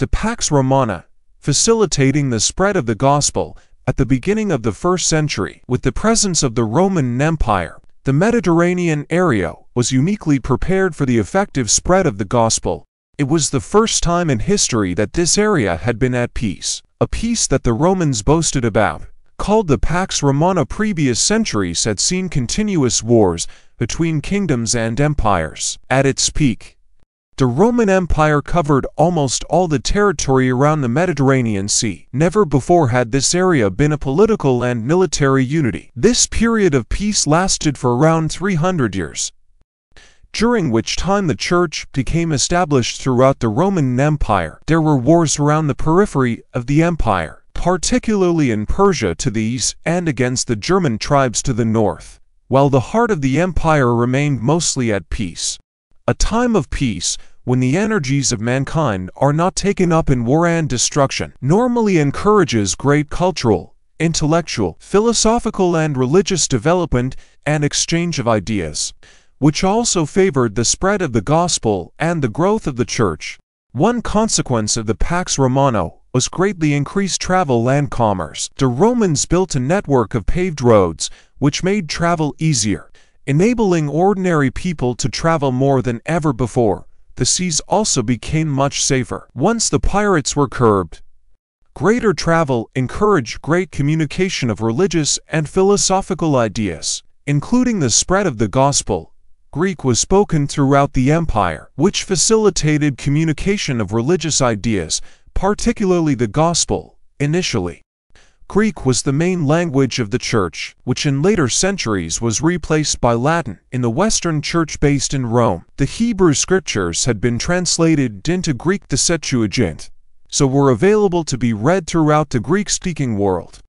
The Pax Romana, facilitating the spread of the gospel at the beginning of the 1st century. With the presence of the Roman Empire, the Mediterranean area was uniquely prepared for the effective spread of the gospel. It was the first time in history that this area had been at peace, a peace that the Romans boasted about. Called the Pax Romana, previous centuries had seen continuous wars between kingdoms and empires. At its peak, the Roman Empire covered almost all the territory around the Mediterranean Sea. Never before had this area been a political and military unity. This period of peace lasted for around 300 years, during which time the Church became established throughout the Roman Empire. There were wars around the periphery of the empire, particularly in Persia to the east and against the German tribes to the north, while the heart of the empire remained mostly at peace. A time of peace, when the energies of mankind are not taken up in war and destruction, normally encourages great cultural, intellectual, philosophical and religious development and exchange of ideas, which also favored the spread of the gospel and the growth of the Church. One consequence of the Pax Romana was greatly increased travel and commerce. The Romans built a network of paved roads, which made travel easier, enabling ordinary people to travel more than ever before. The seas also became much safer. Once the pirates were curbed, greater travel encouraged great communication of religious and philosophical ideas, including the spread of the gospel. Greek was spoken throughout the empire, which facilitated communication of religious ideas, particularly the gospel. Initially, Greek was the main language of the Church, which in later centuries was replaced by Latin. In the Western Church based in Rome, the Hebrew Scriptures had been translated into Greek, the Septuagint, so were available to be read throughout the Greek-speaking world.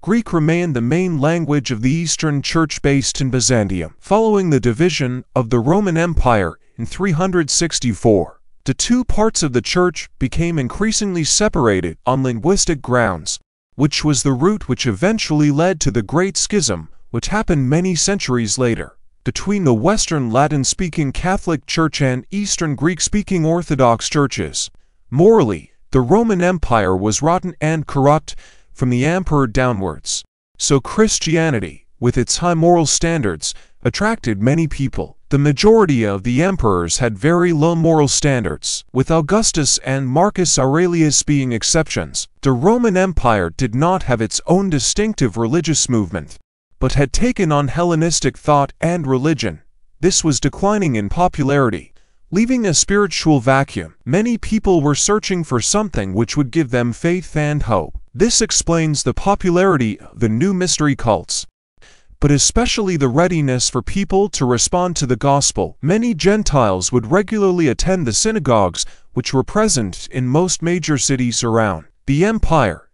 Greek remained the main language of the Eastern Church based in Byzantium. Following the division of the Roman Empire in 364, the two parts of the Church became increasingly separated on linguistic grounds, which was the root which eventually led to the Great Schism, which happened many centuries later, between the Western Latin-speaking Catholic Church and Eastern Greek-speaking Orthodox churches. Morally, the Roman Empire was rotten and corrupt from the emperor downwards. So Christianity, with its high moral standards, attracted many people. The majority of the emperors had very low moral standards, with Augustus and Marcus Aurelius being exceptions. The Roman Empire did not have its own distinctive religious movement, but had taken on Hellenistic thought and religion. This was declining in popularity, leaving a spiritual vacuum. Many people were searching for something which would give them faith and hope. This explains the popularity of the new mystery cults, but especially the readiness for people to respond to the gospel. Many Gentiles would regularly attend the synagogues, which were present in most major cities around the empire.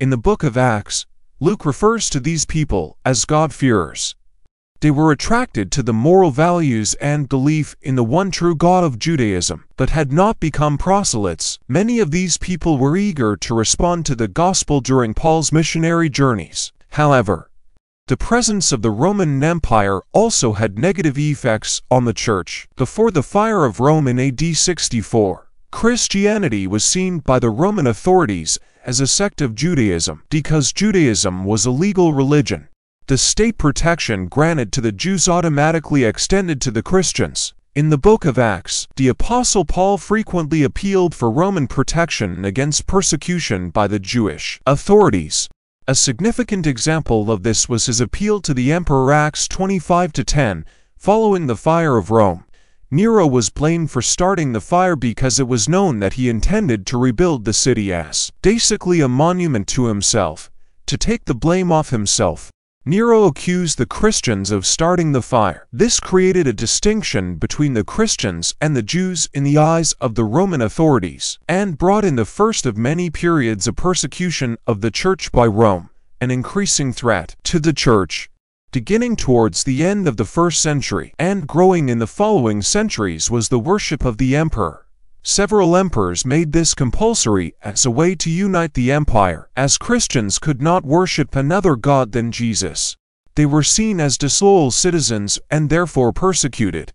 In the book of Acts, Luke refers to these people as God-fearers. They were attracted to the moral values and belief in the one true God of Judaism, but had not become proselytes. Many of these people were eager to respond to the gospel during Paul's missionary journeys. However, the presence of the Roman Empire also had negative effects on the Church. Before the fire of Rome in AD 64, Christianity was seen by the Roman authorities as a sect of Judaism. Because Judaism was a legal religion, the state protection granted to the Jews automatically extended to the Christians. In the book of Acts, the Apostle Paul frequently appealed for Roman protection against persecution by the Jewish authorities. A significant example of this was his appeal to the emperor. Acts 25:10. Following the fire of Rome, Nero was blamed for starting the fire because it was known that he intended to rebuild the city as basically a monument to himself. To take the blame off himself, Nero accused the Christians of starting the fire. This created a distinction between the Christians and the Jews in the eyes of the Roman authorities, and brought in the first of many periods of persecution of the Church by Rome, an increasing threat to the Church, beginning towards the end of the 1st century and growing in the following centuries, was the worship of the emperor. Several emperors made this compulsory as a way to unite the empire, as Christians could not worship another god than Jesus. They were seen as disloyal citizens and therefore persecuted.